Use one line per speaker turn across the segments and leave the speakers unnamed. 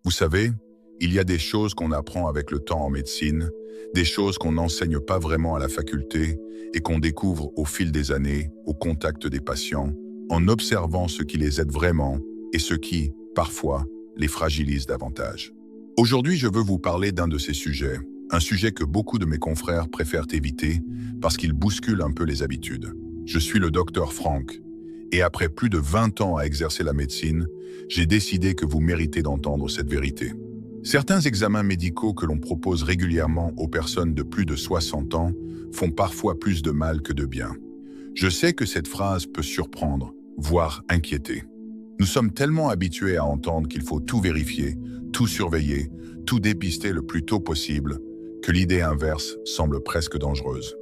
Vous savez, il y a des choses qu'on apprend avec le temps en médecine, des choses qu'on n'enseigne pas vraiment à la faculté et qu'on découvre au fil des années, au contact des patients, en observant ce qui les aide vraiment et ce qui, parfois, les fragilise davantage. Aujourd'hui, je veux vous parler d'un de ces sujets, un sujet que beaucoup de mes confrères préfèrent éviter parce qu'il bouscule un peu les habitudes. Je suis le docteur Franck, et après plus de 20 ans à exercer la médecine, j'ai décidé que vous méritez d'entendre cette vérité. Certains examens médicaux que l'on propose régulièrement aux personnes de plus de 60 ans font parfois plus de mal que de bien. Je sais que cette phrase peut surprendre, voire inquiéter. Nous sommes tellement habitués à entendre qu'il faut tout vérifier, tout surveiller, tout dépister le plus tôt possible, que l'idée inverse semble presque dangereuse.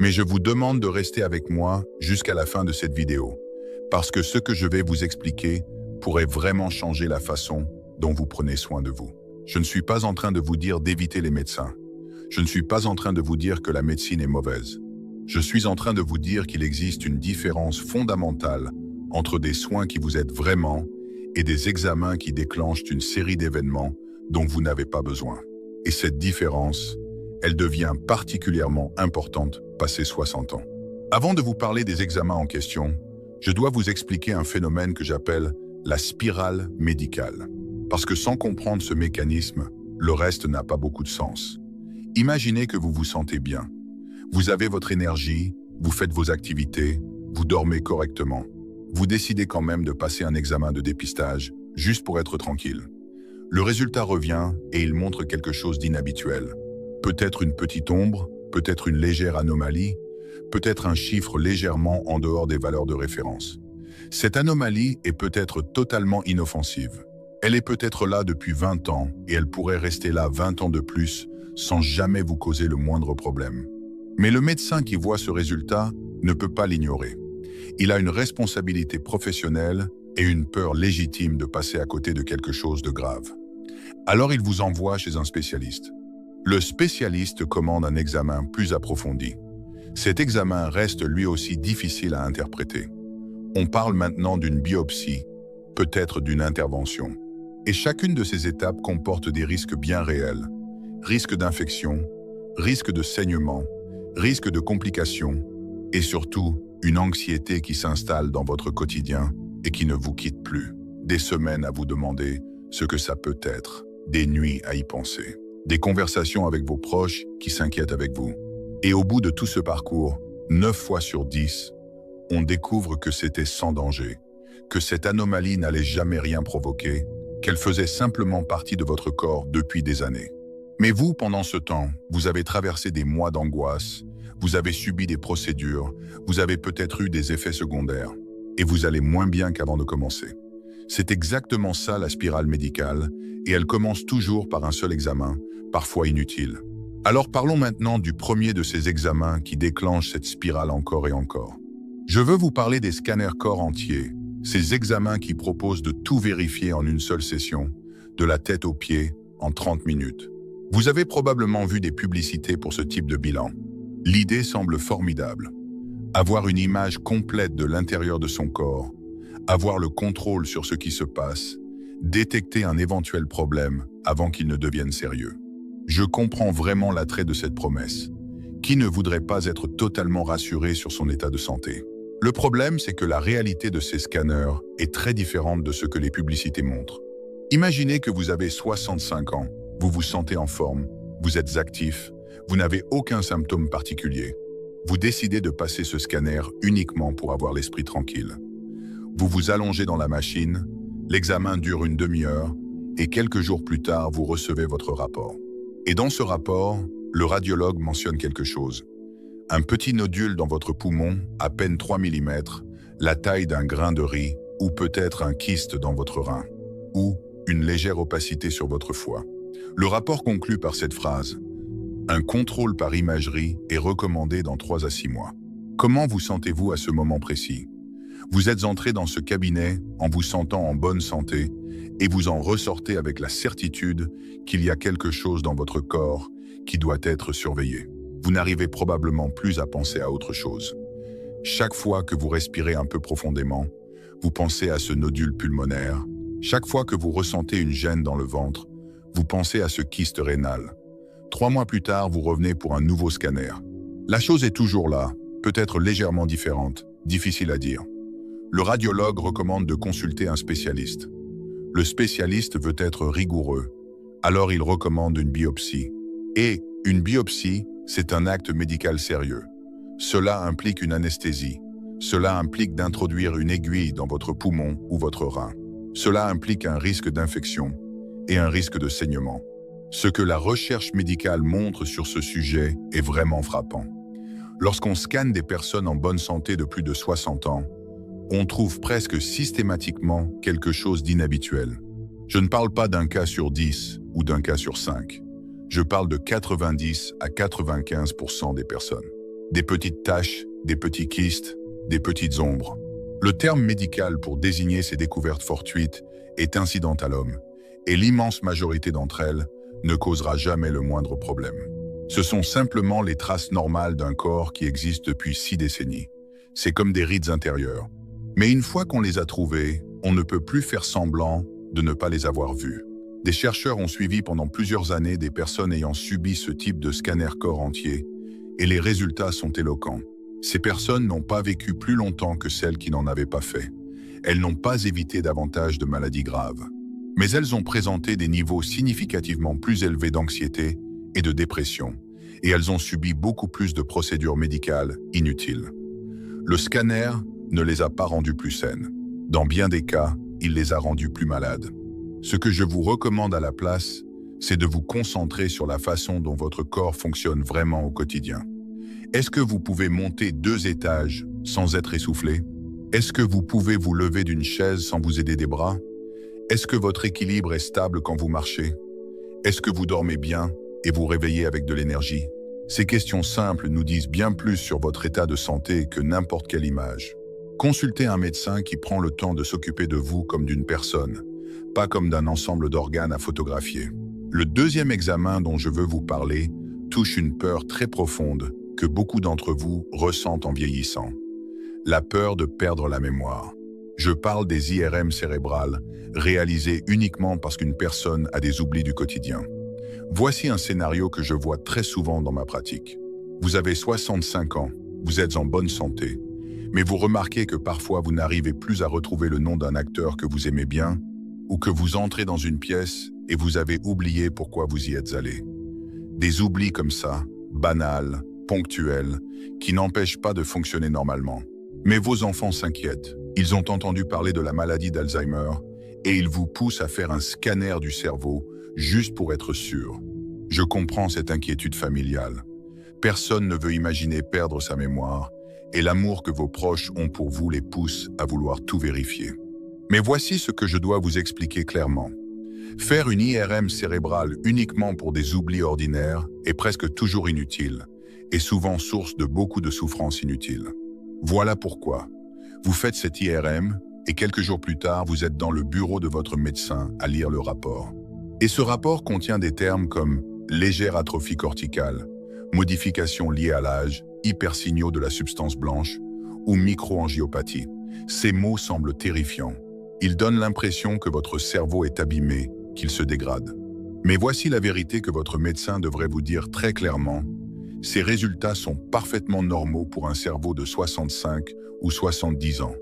Mais je vous demande de rester avec moi jusqu'à la fin de cette vidéo, parce que ce que je vais vous expliquer pourrait vraiment changer la façon dont vous prenez soin de vous. Je ne suis pas en train de vous dire d'éviter les médecins. Je ne suis pas en train de vous dire que la médecine est mauvaise. Je suis en train de vous dire qu'il existe une différence fondamentale entre des soins qui vous aident vraiment et des examens qui déclenchent une série d'événements dont vous n'avez pas besoin. Et cette différence, elle devient particulièrement importante passé 60 ans. Avant de vous parler des examens en question, je dois vous expliquer un phénomène que j'appelle la spirale médicale. Parce que sans comprendre ce mécanisme, le reste n'a pas beaucoup de sens. Imaginez que vous vous sentez bien. Vous avez votre énergie, vous faites vos activités, vous dormez correctement. Vous décidez quand même de passer un examen de dépistage, juste pour être tranquille. Le résultat revient et il montre quelque chose d'inhabituel. Peut-être une petite ombre, peut-être une légère anomalie, peut-être un chiffre légèrement en dehors des valeurs de référence. Cette anomalie est peut-être totalement inoffensive. Elle est peut-être là depuis 20 ans et elle pourrait rester là 20 ans de plus sans jamais vous causer le moindre problème. Mais le médecin qui voit ce résultat ne peut pas l'ignorer. Il a une responsabilité professionnelle et une peur légitime de passer à côté de quelque chose de grave. Alors il vous envoie chez un spécialiste. Le spécialiste commande un examen plus approfondi. Cet examen reste lui aussi difficile à interpréter. On parle maintenant d'une biopsie, peut-être d'une intervention. Et chacune de ces étapes comporte des risques bien réels. Risque d'infection, risque de saignement, risque de complications et surtout une anxiété qui s'installe dans votre quotidien et qui ne vous quitte plus. Des semaines à vous demander ce que ça peut être, des nuits à y penser, des conversations avec vos proches qui s'inquiètent avec vous. Et au bout de tout ce parcours, 9 fois sur 10, on découvre que c'était sans danger, que cette anomalie n'allait jamais rien provoquer, qu'elle faisait simplement partie de votre corps depuis des années. Mais vous, pendant ce temps, vous avez traversé des mois d'angoisse, vous avez subi des procédures, vous avez peut-être eu des effets secondaires, et vous allez moins bien qu'avant de commencer. C'est exactement ça la spirale médicale, et elle commence toujours par un seul examen, parfois inutile. Alors parlons maintenant du premier de ces examens qui déclenche cette spirale encore et encore. Je veux vous parler des scanners corps entiers, ces examens qui proposent de tout vérifier en une seule session, de la tête aux pieds, en 30 minutes. Vous avez probablement vu des publicités pour ce type de bilan. L'idée semble formidable. Avoir une image complète de l'intérieur de son corps, avoir le contrôle sur ce qui se passe, détecter un éventuel problème avant qu'il ne devienne sérieux. Je comprends vraiment l'attrait de cette promesse. Qui ne voudrait pas être totalement rassuré sur son état de santé? Le problème, c'est que la réalité de ces scanners est très différente de ce que les publicités montrent. Imaginez que vous avez 65 ans, vous vous sentez en forme, vous êtes actif, vous n'avez aucun symptôme particulier. Vous décidez de passer ce scanner uniquement pour avoir l'esprit tranquille. Vous vous allongez dans la machine, l'examen dure une demi-heure et quelques jours plus tard, vous recevez votre rapport. Et dans ce rapport, le radiologue mentionne quelque chose. Un petit nodule dans votre poumon, à peine 3 mm, la taille d'un grain de riz, ou peut-être un kyste dans votre rein, ou une légère opacité sur votre foie. Le rapport conclut par cette phrase. Un contrôle par imagerie est recommandé dans 3 à 6 mois. Comment vous sentez-vous à ce moment précis? Vous êtes entré dans ce cabinet en vous sentant en bonne santé et vous en ressortez avec la certitude qu'il y a quelque chose dans votre corps qui doit être surveillé. Vous n'arrivez probablement plus à penser à autre chose. Chaque fois que vous respirez un peu profondément, vous pensez à ce nodule pulmonaire, Chaque fois que vous ressentez une gêne dans le ventre, vous pensez à ce kyste rénal. 3 mois plus tard, vous revenez pour un nouveau scanner. La chose est toujours là, peut-être légèrement différente, difficile à dire. Le radiologue recommande de consulter un spécialiste. Le spécialiste veut être rigoureux, alors il recommande une biopsie. Et une biopsie, c'est un acte médical sérieux. Cela implique une anesthésie. Cela implique d'introduire une aiguille dans votre poumon ou votre rein. Cela implique un risque d'infection et un risque de saignement. Ce que la recherche médicale montre sur ce sujet est vraiment frappant. Lorsqu'on scanne des personnes en bonne santé de plus de 60 ans, on trouve presque systématiquement quelque chose d'inhabituel. Je ne parle pas d'un cas sur 10 ou d'un cas sur 5. Je parle de 90 à 95% des personnes. Des petites taches, des petits kystes, des petites ombres. Le terme médical pour désigner ces découvertes fortuites est incidentalum, et l'immense majorité d'entre elles ne causera jamais le moindre problème. Ce sont simplement les traces normales d'un corps qui existe depuis 6 décennies. C'est comme des rides intérieures. Mais une fois qu'on les a trouvées, on ne peut plus faire semblant de ne pas les avoir vues. Des chercheurs ont suivi pendant plusieurs années des personnes ayant subi ce type de scanner corps entier, et les résultats sont éloquents. Ces personnes n'ont pas vécu plus longtemps que celles qui n'en avaient pas fait. Elles n'ont pas évité davantage de maladies graves. Mais elles ont présenté des niveaux significativement plus élevés d'anxiété et de dépression, et elles ont subi beaucoup plus de procédures médicales inutiles. Le scanner ne les a pas rendues plus saines. Dans bien des cas, il les a rendues plus malades. Ce que je vous recommande à la place, c'est de vous concentrer sur la façon dont votre corps fonctionne vraiment au quotidien. Est-ce que vous pouvez monter 2 étages sans être essoufflé? Est-ce que vous pouvez vous lever d'une chaise sans vous aider des bras? Est-ce que votre équilibre est stable quand vous marchez? Est-ce que vous dormez bien et vous réveillez avec de l'énergie? Ces questions simples nous disent bien plus sur votre état de santé que n'importe quelle image. Consultez un médecin qui prend le temps de s'occuper de vous comme d'une personne, pas comme d'un ensemble d'organes à photographier. Le deuxième examen dont je veux vous parler touche une peur très profonde que beaucoup d'entre vous ressentent en vieillissant. La peur de perdre la mémoire. Je parle des IRM cérébrales, réalisées uniquement parce qu'une personne a des oublis du quotidien. Voici un scénario que je vois très souvent dans ma pratique. Vous avez 65 ans, vous êtes en bonne santé, mais vous remarquez que parfois vous n'arrivez plus à retrouver le nom d'un acteur que vous aimez bien, ou que vous entrez dans une pièce et vous avez oublié pourquoi vous y êtes allé. Des oublis comme ça, banals, ponctuels, qui n'empêchent pas de fonctionner normalement. Mais vos enfants s'inquiètent. Ils ont entendu parler de la maladie d'Alzheimer et ils vous poussent à faire un scanner du cerveau juste pour être sûr. Je comprends cette inquiétude familiale. Personne ne veut imaginer perdre sa mémoire et l'amour que vos proches ont pour vous les pousse à vouloir tout vérifier. Mais voici ce que je dois vous expliquer clairement. Faire une IRM cérébrale uniquement pour des oublis ordinaires est presque toujours inutile et souvent source de beaucoup de souffrances inutiles. Voilà pourquoi. Vous faites cette IRM et quelques jours plus tard, vous êtes dans le bureau de votre médecin à lire le rapport. Et ce rapport contient des termes comme légère atrophie corticale, modifications liées à l'âge, hypersignaux de la substance blanche ou microangiopathie. Ces mots semblent terrifiants. Ils donnent l'impression que votre cerveau est abîmé, qu'il se dégrade. Mais voici la vérité que votre médecin devrait vous dire très clairement. Ces résultats sont parfaitement normaux pour un cerveau de 65 ou 70 ans.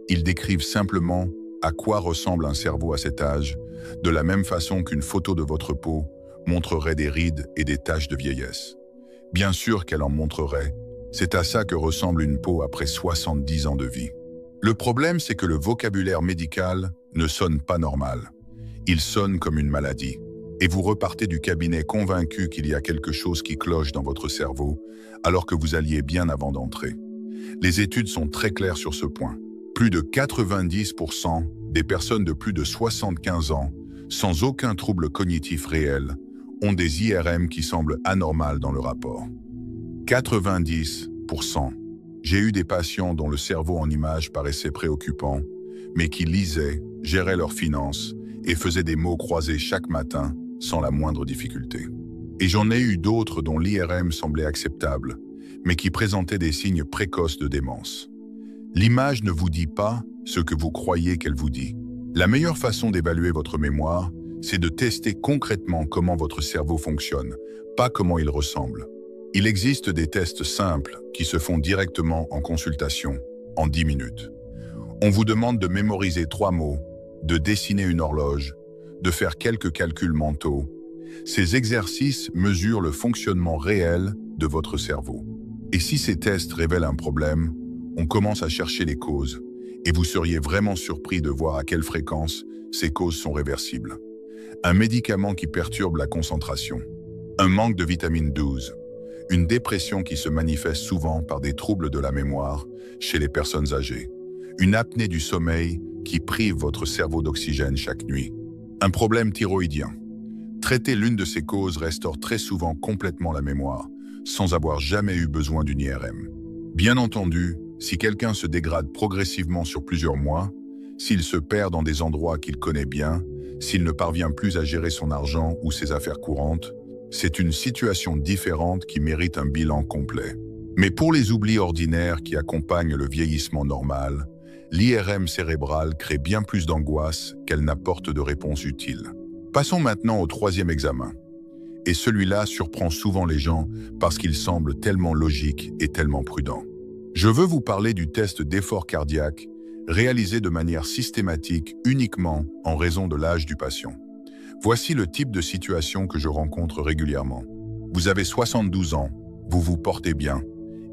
Ils décrivent simplement à quoi ressemble un cerveau à cet âge, de la même façon qu'une photo de votre peau montrerait des rides et des taches de vieillesse. Bien sûr qu'elle en montrerait. C'est à ça que ressemble une peau après 70 ans de vie. Le problème, c'est que le vocabulaire médical ne sonne pas normal. Il sonne comme une maladie. Et vous repartez du cabinet convaincu qu'il y a quelque chose qui cloche dans votre cerveau, alors que vous alliez bien avant d'entrer. Les études sont très claires sur ce point. Plus de 90% des personnes de plus de 75 ans, sans aucun trouble cognitif réel, ont des IRM qui semblent anormales dans le rapport. 90%. J'ai eu des patients dont le cerveau en images paraissait préoccupant, mais qui lisaient, géraient leurs finances et faisaient des mots croisés chaque matin sans la moindre difficulté. Et j'en ai eu d'autres dont l'IRM semblait acceptable, mais qui présentaient des signes précoces de démence. L'image ne vous dit pas ce que vous croyez qu'elle vous dit. La meilleure façon d'évaluer votre mémoire, c'est de tester concrètement comment votre cerveau fonctionne, pas comment il ressemble. Il existe des tests simples qui se font directement en consultation, en 10 minutes. On vous demande de mémoriser 3 mots, de dessiner une horloge, de faire quelques calculs mentaux. Ces exercices mesurent le fonctionnement réel de votre cerveau. Et si ces tests révèlent un problème, on commence à chercher les causes, et vous seriez vraiment surpris de voir à quelle fréquence ces causes sont réversibles. Un médicament qui perturbe la concentration, un manque de vitamine 12, une dépression qui se manifeste souvent par des troubles de la mémoire chez les personnes âgées, une apnée du sommeil qui prive votre cerveau d'oxygène chaque nuit, un problème thyroïdien. Traiter l'une de ces causes restaure très souvent complètement la mémoire, sans avoir jamais eu besoin d'une IRM. Bien entendu, si quelqu'un se dégrade progressivement sur plusieurs mois, s'il se perd dans des endroits qu'il connaît bien, s'il ne parvient plus à gérer son argent ou ses affaires courantes, c'est une situation différente qui mérite un bilan complet. Mais pour les oublis ordinaires qui accompagnent le vieillissement normal, l'IRM cérébrale crée bien plus d'angoisse qu'elle n'apporte de réponse utile. Passons maintenant au 3e examen. Et celui-là surprend souvent les gens parce qu'il semble tellement logique et tellement prudent. Je veux vous parler du test d'effort cardiaque réalisé de manière systématique uniquement en raison de l'âge du patient. Voici le type de situation que je rencontre régulièrement. Vous avez 72 ans, vous vous portez bien,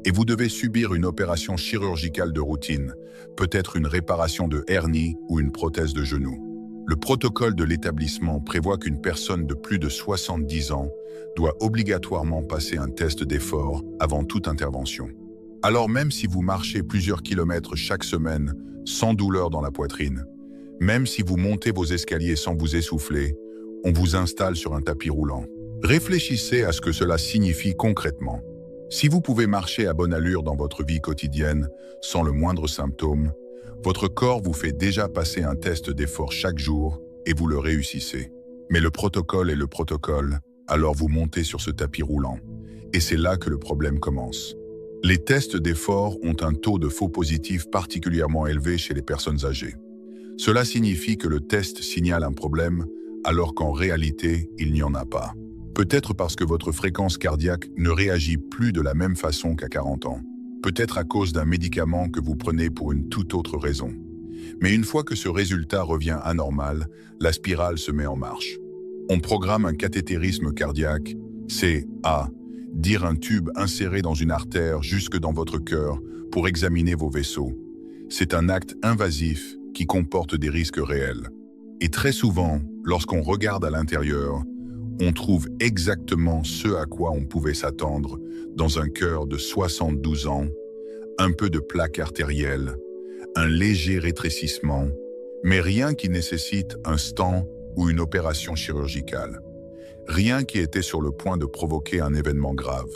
et vous devez subir une opération chirurgicale de routine, peut-être une réparation de hernie ou une prothèse de genou. Le protocole de l'établissement prévoit qu'une personne de plus de 70 ans doit obligatoirement passer un test d'effort avant toute intervention. Alors même si vous marchez plusieurs kilomètres chaque semaine sans douleur dans la poitrine, même si vous montez vos escaliers sans vous essouffler, on vous installe sur un tapis roulant. Réfléchissez à ce que cela signifie concrètement. Si vous pouvez marcher à bonne allure dans votre vie quotidienne sans le moindre symptôme, votre corps vous fait déjà passer un test d'effort chaque jour et vous le réussissez. Mais le protocole est le protocole, alors vous montez sur ce tapis roulant. Et c'est là que le problème commence. Les tests d'effort ont un taux de faux positifs particulièrement élevé chez les personnes âgées. Cela signifie que le test signale un problème, alors qu'en réalité, il n'y en a pas. Peut-être parce que votre fréquence cardiaque ne réagit plus de la même façon qu'à 40 ans. Peut-être à cause d'un médicament que vous prenez pour une toute autre raison. Mais une fois que ce résultat revient anormal, la spirale se met en marche. On programme un cathétérisme cardiaque, c'est dire un tube inséré dans une artère jusque dans votre cœur pour examiner vos vaisseaux. C'est un acte invasif qui comporte des risques réels. Et très souvent, lorsqu'on regarde à l'intérieur, on trouve exactement ce à quoi on pouvait s'attendre dans un cœur de 72 ans, un peu de plaque artérielle, un léger rétrécissement, mais rien qui nécessite un stent ou une opération chirurgicale. Rien qui était sur le point de provoquer un événement grave.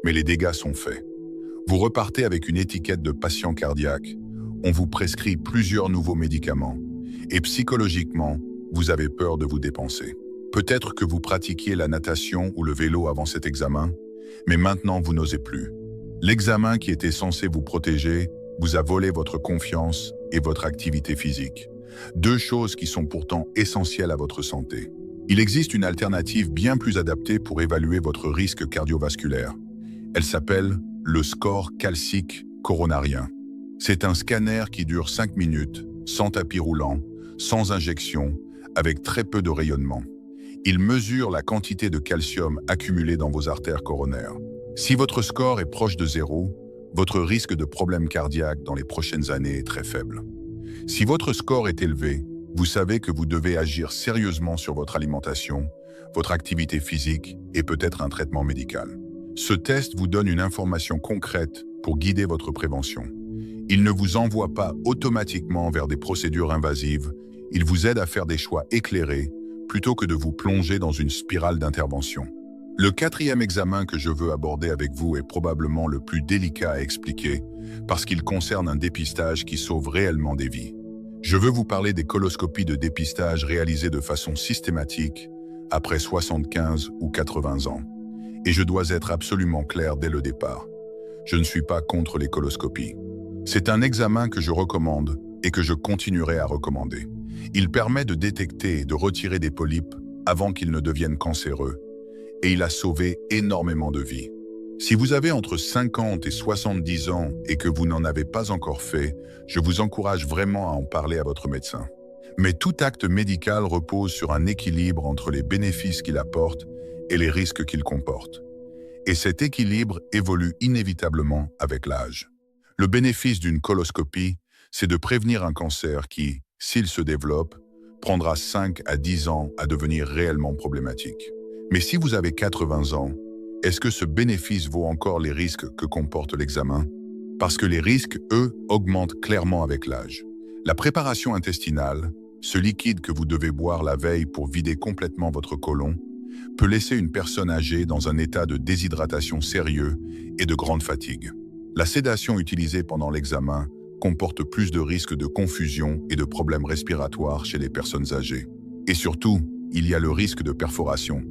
Mais les dégâts sont faits. Vous repartez avec une étiquette de patient cardiaque, on vous prescrit plusieurs nouveaux médicaments, et psychologiquement, vous avez peur de vous dépenser. Peut-être que vous pratiquiez la natation ou le vélo avant cet examen, mais maintenant vous n'osez plus. L'examen qui était censé vous protéger vous a volé votre confiance et votre activité physique. 2 choses qui sont pourtant essentielles à votre santé. Il existe une alternative bien plus adaptée pour évaluer votre risque cardiovasculaire. Elle s'appelle le score calcique coronarien. C'est un scanner qui dure 5 minutes, sans tapis roulant, sans injection, avec très peu de rayonnement. Il mesure la quantité de calcium accumulée dans vos artères coronaires. Si votre score est proche de 0, votre risque de problème cardiaque dans les prochaines années est très faible. Si votre score est élevé, vous savez que vous devez agir sérieusement sur votre alimentation, votre activité physique et peut-être un traitement médical. Ce test vous donne une information concrète pour guider votre prévention. Il ne vous envoie pas automatiquement vers des procédures invasives, il vous aide à faire des choix éclairés plutôt que de vous plonger dans une spirale d'intervention. Le 4e examen que je veux aborder avec vous est probablement le plus délicat à expliquer parce qu'il concerne un dépistage qui sauve réellement des vies. Je veux vous parler des coloscopies de dépistage réalisées de façon systématique après 75 ou 80 ans. Et je dois être absolument clair dès le départ. Je ne suis pas contre les coloscopies. C'est un examen que je recommande et que je continuerai à recommander. Il permet de détecter et de retirer des polypes avant qu'ils ne deviennent cancéreux. Et il a sauvé énormément de vies. Si vous avez entre 50 et 70 ans et que vous n'en avez pas encore fait, je vous encourage vraiment à en parler à votre médecin. Mais tout acte médical repose sur un équilibre entre les bénéfices qu'il apporte et les risques qu'il comporte. Et cet équilibre évolue inévitablement avec l'âge. Le bénéfice d'une coloscopie, c'est de prévenir un cancer qui, s'il se développe, prendra 5 à 10 ans à devenir réellement problématique. Mais si vous avez 80 ans, est-ce que ce bénéfice vaut encore les risques que comporte l'examen? Parce que les risques, eux, augmentent clairement avec l'âge. La préparation intestinale, ce liquide que vous devez boire la veille pour vider complètement votre côlon, peut laisser une personne âgée dans un état de déshydratation sérieux et de grande fatigue. La sédation utilisée pendant l'examen comporte plus de risques de confusion et de problèmes respiratoires chez les personnes âgées. Et surtout, il y a le risque de perforation.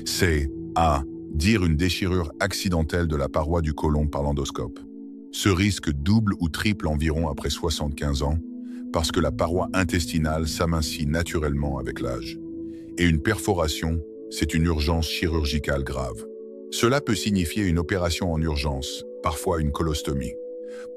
C'est, à dire, une déchirure accidentelle de la paroi du côlon par l'endoscope. Ce risque double ou triple environ après 75 ans, parce que la paroi intestinale s'amincit naturellement avec l'âge. Et une perforation, c'est une urgence chirurgicale grave. Cela peut signifier une opération en urgence, parfois une colostomie.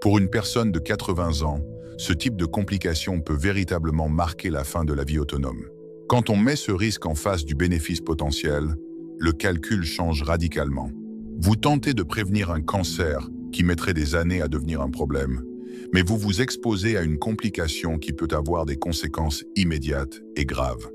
Pour une personne de 80 ans, ce type de complication peut véritablement marquer la fin de la vie autonome. Quand on met ce risque en face du bénéfice potentiel, le calcul change radicalement. Vous tentez de prévenir un cancer qui mettrait des années à devenir un problème, mais vous vous exposez à une complication qui peut avoir des conséquences immédiates et graves.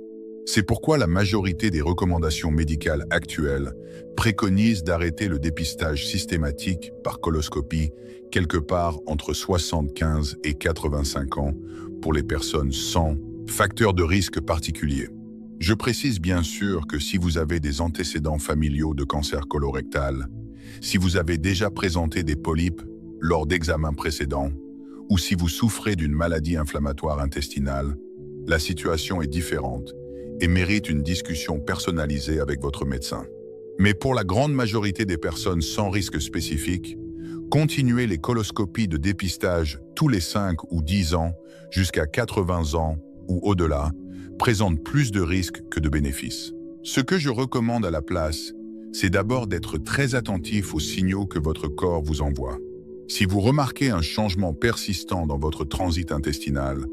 C'est pourquoi la majorité des recommandations médicales actuelles préconisent d'arrêter le dépistage systématique par coloscopie quelque part entre 75 et 85 ans pour les personnes sans facteurs de risque particuliers. Je précise bien sûr que si vous avez des antécédents familiaux de cancer colorectal, si vous avez déjà présenté des polypes lors d'examens précédents, ou si vous souffrez d'une maladie inflammatoire intestinale, la situation est différente et mérite une discussion personnalisée avec votre médecin. Mais pour la grande majorité des personnes sans risque spécifique, continuez les coloscopies de dépistage tous les 5 ou 10 ans jusqu'à 80 ans ou au-delà présente plus de risques que de bénéfices. Ce que je recommande à la place, c'est d'abord d'être très attentif aux signaux que votre corps vous envoie. Si vous remarquez un changement persistant dans votre transit intestinal,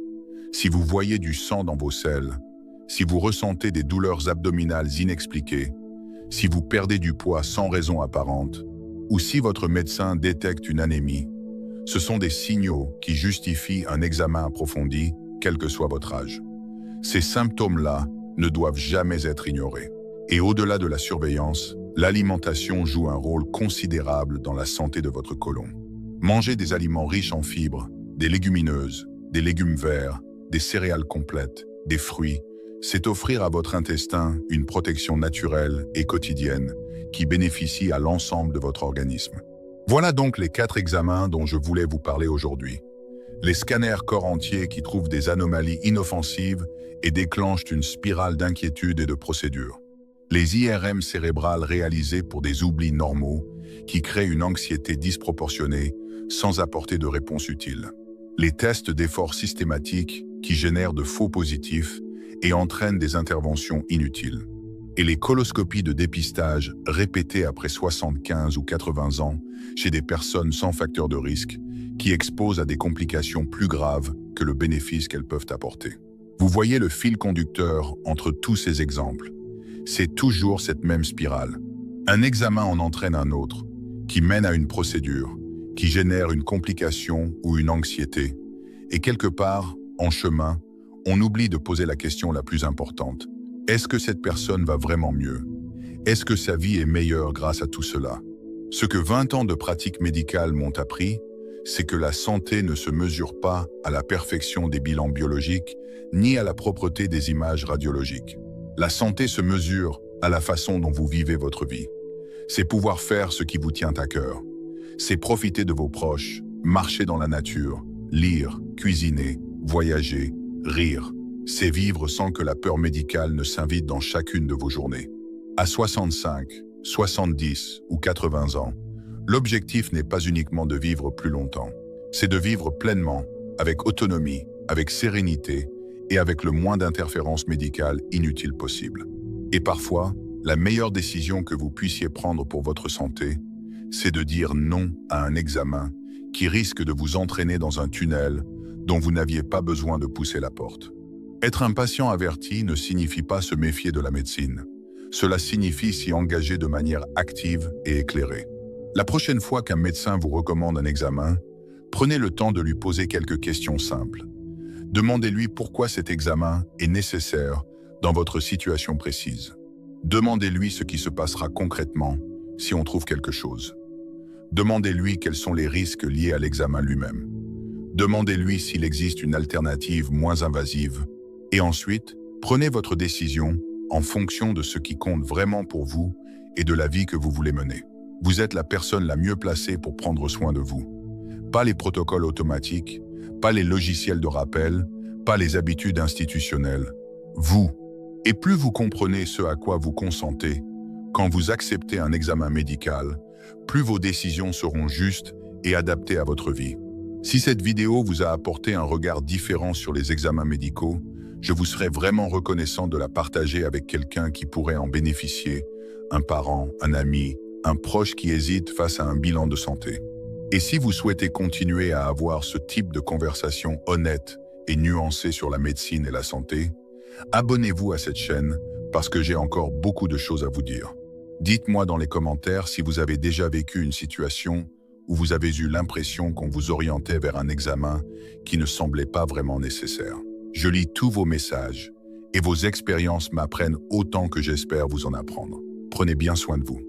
si vous voyez du sang dans vos selles, si vous ressentez des douleurs abdominales inexpliquées, si vous perdez du poids sans raison apparente, ou si votre médecin détecte une anémie, ce sont des signaux qui justifient un examen approfondi, quel que soit votre âge. Ces symptômes-là ne doivent jamais être ignorés. Et au-delà de la surveillance, l'alimentation joue un rôle considérable dans la santé de votre côlon. Mangez des aliments riches en fibres, des légumineuses, des légumes verts, des céréales complètes, des fruits, c'est offrir à votre intestin une protection naturelle et quotidienne qui bénéficie à l'ensemble de votre organisme. Voilà donc les 4 examens dont je voulais vous parler aujourd'hui. Les scanners corps entier qui trouvent des anomalies inoffensives et déclenchent une spirale d'inquiétude et de procédure. Les IRM cérébrales réalisées pour des oublis normaux qui créent une anxiété disproportionnée sans apporter de réponse utile. Les tests d'effort systématiques qui génèrent de faux positifs et entraînent des interventions inutiles. Et les coloscopies de dépistage répétées après 75 ou 80 ans chez des personnes sans facteur de risque qui exposent à des complications plus graves que le bénéfice qu'elles peuvent apporter. Vous voyez le fil conducteur entre tous ces exemples. C'est toujours cette même spirale. Un examen en entraîne un autre, qui mène à une procédure, qui génère une complication ou une anxiété. Et quelque part, en chemin, on oublie de poser la question la plus importante. Est-ce que cette personne va vraiment mieux? Est-ce que sa vie est meilleure grâce à tout cela? Ce que 20 ans de pratique médicale m'ont appris, c'est que la santé ne se mesure pas à la perfection des bilans biologiques, ni à la propreté des images radiologiques. La santé se mesure à la façon dont vous vivez votre vie. C'est pouvoir faire ce qui vous tient à cœur. C'est profiter de vos proches, marcher dans la nature, lire, cuisiner, voyager, rire. C'est vivre sans que la peur médicale ne s'invite dans chacune de vos journées. À 65, 70 ou 80 ans, l'objectif n'est pas uniquement de vivre plus longtemps. C'est de vivre pleinement, avec autonomie, avec sérénité et avec le moins d'interférences médicales inutiles possible. Et parfois, la meilleure décision que vous puissiez prendre pour votre santé, c'est de dire non à un examen qui risque de vous entraîner dans un tunnel dont vous n'aviez pas besoin de pousser la porte. Être un patient averti ne signifie pas se méfier de la médecine. Cela signifie s'y engager de manière active et éclairée. La prochaine fois qu'un médecin vous recommande un examen, prenez le temps de lui poser quelques questions simples. Demandez-lui pourquoi cet examen est nécessaire dans votre situation précise. Demandez-lui ce qui se passera concrètement si on trouve quelque chose. Demandez-lui quels sont les risques liés à l'examen lui-même. Demandez-lui s'il existe une alternative moins invasive. Et ensuite, prenez votre décision en fonction de ce qui compte vraiment pour vous et de la vie que vous voulez mener. Vous êtes la personne la mieux placée pour prendre soin de vous. Pas les protocoles automatiques, pas les logiciels de rappel, pas les habitudes institutionnelles. Vous. Et plus vous comprenez ce à quoi vous consentez, quand vous acceptez un examen médical, plus vos décisions seront justes et adaptées à votre vie. Si cette vidéo vous a apporté un regard différent sur les examens médicaux, je vous serais vraiment reconnaissant de la partager avec quelqu'un qui pourrait en bénéficier, un parent, un ami, un proche qui hésite face à un bilan de santé. Et si vous souhaitez continuer à avoir ce type de conversation honnête et nuancée sur la médecine et la santé, abonnez-vous à cette chaîne parce que j'ai encore beaucoup de choses à vous dire. Dites-moi dans les commentaires si vous avez déjà vécu une situation où vous avez eu l'impression qu'on vous orientait vers un examen qui ne semblait pas vraiment nécessaire. Je lis tous vos messages et vos expériences m'apprennent autant que j'espère vous en apprendre. Prenez bien soin de vous.